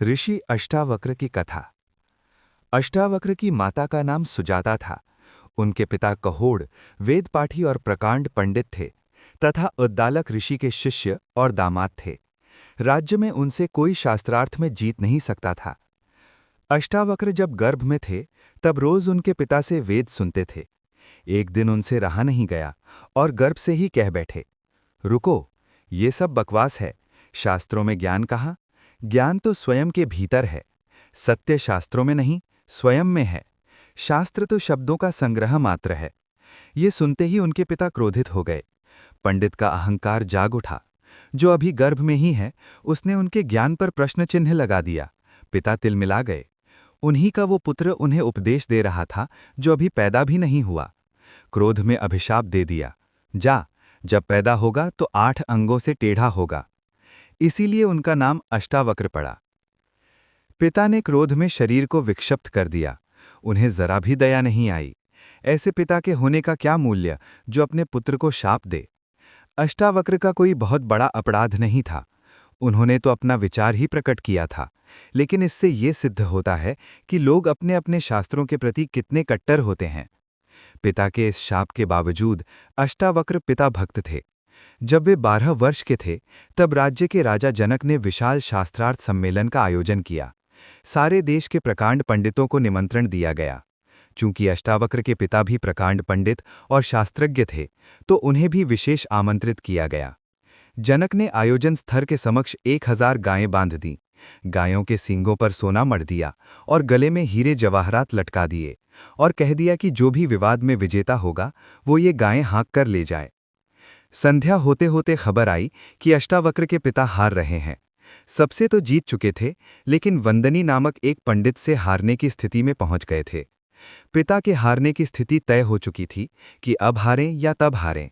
ऋषि अष्टावक्र की कथा। अष्टावक्र की माता का नाम सुजाता था। उनके पिता कहोड़ वेदपाठी और प्रकांड पंडित थे तथा उद्दालक ऋषि के शिष्य और दामाद थे। राज्य में उनसे कोई शास्त्रार्थ में जीत नहीं सकता था। अष्टावक्र जब गर्भ में थे तब रोज उनके पिता से वेद सुनते थे। एक दिन उनसे रहा नहीं गया और गर्भ से ही कह बैठे, रुको, ये सब बकवास है। शास्त्रों में ज्ञान कहाँ? ज्ञान तो स्वयं के भीतर है। सत्य शास्त्रों में नहीं, स्वयं में है। शास्त्र तो शब्दों का संग्रह मात्र है। ये सुनते ही उनके पिता क्रोधित हो गए। पंडित का अहंकार जाग उठा। जो अभी गर्भ में ही है, उसने उनके ज्ञान पर प्रश्न चिन्ह लगा दिया। पिता तिलमिला गए। उन्हीं का वो पुत्र उन्हें उपदेश दे रहा था जो अभी पैदा भी नहीं हुआ। क्रोध में अभिशाप दे दिया, जा, जब पैदा होगा तो 8 अंगों से टेढ़ा होगा। इसीलिए उनका नाम अष्टावक्र पड़ा। पिता ने क्रोध में शरीर को विक्षिप्त कर दिया। उन्हें जरा भी दया नहीं आई। ऐसे पिता के होने का क्या मूल्य जो अपने पुत्र को शाप दे। अष्टावक्र का कोई बहुत बड़ा अपराध नहीं था। उन्होंने तो अपना विचार ही प्रकट किया था, लेकिन इससे ये सिद्ध होता है कि लोग अपने अपने शास्त्रों के प्रति कितने कट्टर होते हैं। पिता के इस शाप के बावजूद अष्टावक्र पिता भक्त थे। जब वे 12 वर्ष के थे तब राज्य के राजा जनक ने विशाल शास्त्रार्थ सम्मेलन का आयोजन किया। सारे देश के प्रकांड पंडितों को निमंत्रण दिया गया। चूंकि अष्टावक्र के पिता भी प्रकांड पंडित और शास्त्रज्ञ थे, तो उन्हें भी विशेष आमंत्रित किया गया। जनक ने आयोजन स्थल के समक्ष 1000 गायें बांध दी। गायों के सींगों पर सोना मढ़ दिया और गले में हीरे जवाहरात लटका दिए और कह दिया कि जो भी विवाद में विजेता होगा वो ये गायें हाँक कर ले जाए। संध्या होते होते खबर आई कि अष्टावक्र के पिता हार रहे हैं। सबसे तो जीत चुके थे, लेकिन वंदनी नामक एक पंडित से हारने की स्थिति में पहुंच गए थे। पिता के हारने की स्थिति तय हो चुकी थी कि अब हारें या तब हारें।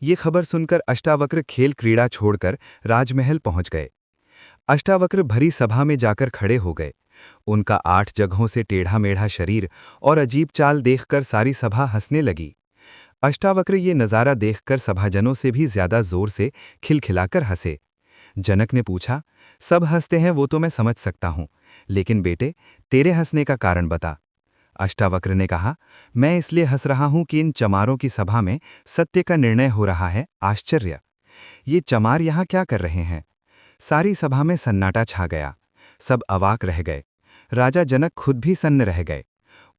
ये खबर सुनकर अष्टावक्र खेल क्रीड़ा छोड़कर राजमहल पहुंच गए। अष्टावक्र भरी सभा में जाकर खड़े हो गए। उनका 8 जगहों से टेढ़ा मेढ़ा शरीर और अजीब चाल देखकर सारी सभा हंसने लगी। अष्टावक्र ये नज़ारा देखकर सभाजनों से भी ज्यादा जोर से खिलखिलाकर हंसे। जनक ने पूछा, सब हंसते हैं वो तो मैं समझ सकता हूं, लेकिन बेटे, तेरे हंसने का कारण बता। अष्टावक्र ने कहा, मैं इसलिए हंस रहा हूं कि इन चमारों की सभा में सत्य का निर्णय हो रहा है। आश्चर्य! ये चमार यहां क्या कर रहे हैं? सारी सभा में सन्नाटा छा गया। सब अवाक रह गए। राजा जनक खुद भी सन्न रह गए।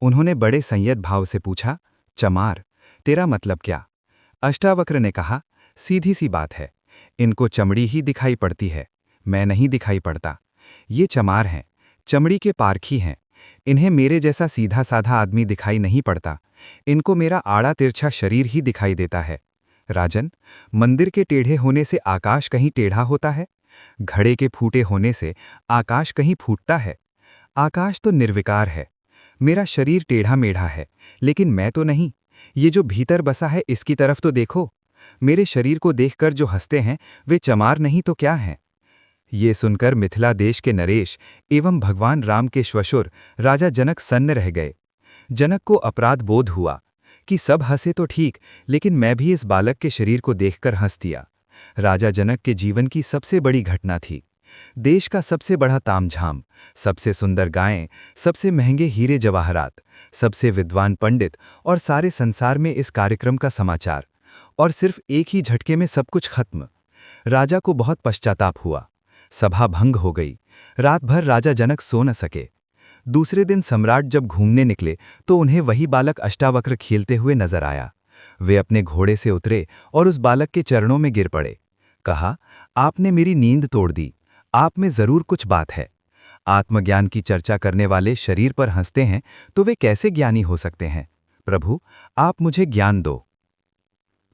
उन्होंने बड़े संयत भाव से पूछा, चमार, तेरा मतलब क्या? अष्टावक्र ने कहा, सीधी सी बात है, इनको चमड़ी ही दिखाई पड़ती है, मैं नहीं दिखाई पड़ता। ये चमार हैं, चमड़ी के पारखी हैं। इन्हें मेरे जैसा सीधा साधा आदमी दिखाई नहीं पड़ता। इनको मेरा आड़ा तिरछा शरीर ही दिखाई देता है। राजन, मंदिर के टेढ़े होने से आकाश कहीं टेढ़ा होता है? घड़े के फूटे होने से आकाश कहीं फूटता है? आकाश तो निर्विकार है। मेरा शरीर टेढ़ा मेढ़ा है, लेकिन मैं तो नहीं। ये जो भीतर बसा है इसकी तरफ तो देखो। मेरे शरीर को देखकर जो हंसते हैं वे चमार नहीं तो क्या हैं? ये सुनकर मिथिला देश के नरेश एवं भगवान राम के श्वशुर राजा जनक सन्न रह गए। जनक को अपराध बोध हुआ कि सब हंसे तो ठीक, लेकिन मैं भी इस बालक के शरीर को देखकर हंस दिया। राजा जनक के जीवन की सबसे बड़ी घटना थी। देश का सबसे बड़ा तामझाम, सबसे सुंदर गायें, सबसे महंगे हीरे जवाहरात, सबसे विद्वान पंडित और सारे संसार में इस कार्यक्रम का समाचार, और सिर्फ एक ही झटके में सब कुछ खत्म। राजा को बहुत पश्चाताप हुआ। सभा भंग हो गई। रात भर राजा जनक सो न सके। दूसरे दिन सम्राट जब घूमने निकले तो उन्हें वही बालक अष्टावक्र खेलते हुए नजर आया। वे अपने घोड़े से उतरे और उस बालक के चरणों में गिर पड़े। कहा, आपने मेरी नींद तोड़ दी। आप में जरूर कुछ बात है। आत्मज्ञान की चर्चा करने वाले शरीर पर हंसते हैं तो वे कैसे ज्ञानी हो सकते हैं? प्रभु, आप मुझे ज्ञान दो।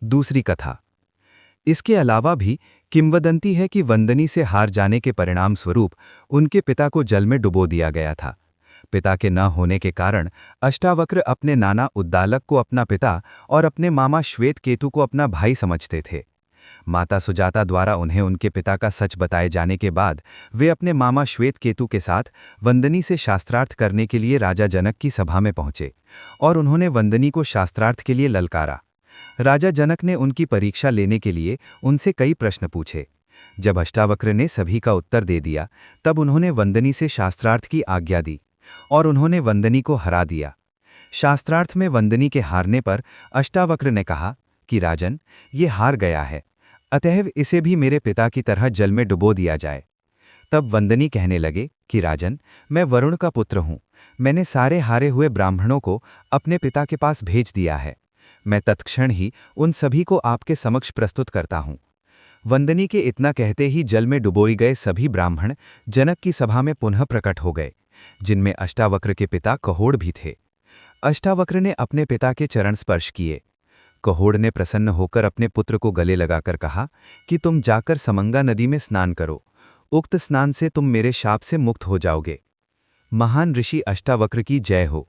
दूसरी कथा। इसके अलावा भी किंवदंती है कि वंदनी से हार जाने के परिणाम स्वरूप उनके पिता को जल में डुबो दिया गया था। पिता के न होने के कारण अष्टावक्र अपने नाना उद्दालक को अपना पिता और अपने मामा श्वेत केतु को अपना भाई समझते थे। माता सुजाता द्वारा उन्हें उनके पिता का सच बताए जाने के बाद वे अपने मामा श्वेत केतु के साथ वंदनी से शास्त्रार्थ करने के लिए राजा जनक की सभा में पहुंचे और उन्होंने वंदनी को शास्त्रार्थ के लिए ललकारा। राजा जनक ने उनकी परीक्षा लेने के लिए उनसे कई प्रश्न पूछे। जब अष्टावक्र ने सभी का उत्तर दे दिया, तब उन्होंने वंदनी से शास्त्रार्थ की आज्ञा दी और उन्होंने वंदनी को हरा दिया। शास्त्रार्थ में वंदनी के हारने पर अष्टावक्र ने कहा कि राजन, ये हार गया है, अतएव इसे भी मेरे पिता की तरह जल में डुबो दिया जाए। तब वंदनी कहने लगे कि राजन, मैं वरुण का पुत्र हूँ, मैंने सारे हारे हुए ब्राह्मणों को अपने पिता के पास भेज दिया है। मैं तत्क्षण ही उन सभी को आपके समक्ष प्रस्तुत करता हूँ। वंदनी के इतना कहते ही जल में डुबोई गए सभी ब्राह्मण जनक की सभा में पुनः प्रकट हो गए, जिनमें अष्टावक्र के पिता कहोड़ भी थे। अष्टावक्र ने अपने पिता के चरण स्पर्श किए। कहोड़ ने प्रसन्न होकर अपने पुत्र को गले लगाकर कहा कि तुम जाकर समंगा नदी में स्नान करो, उक्त स्नान से तुम मेरे शाप से मुक्त हो जाओगे। महान ऋषि अष्टावक्र की जय हो।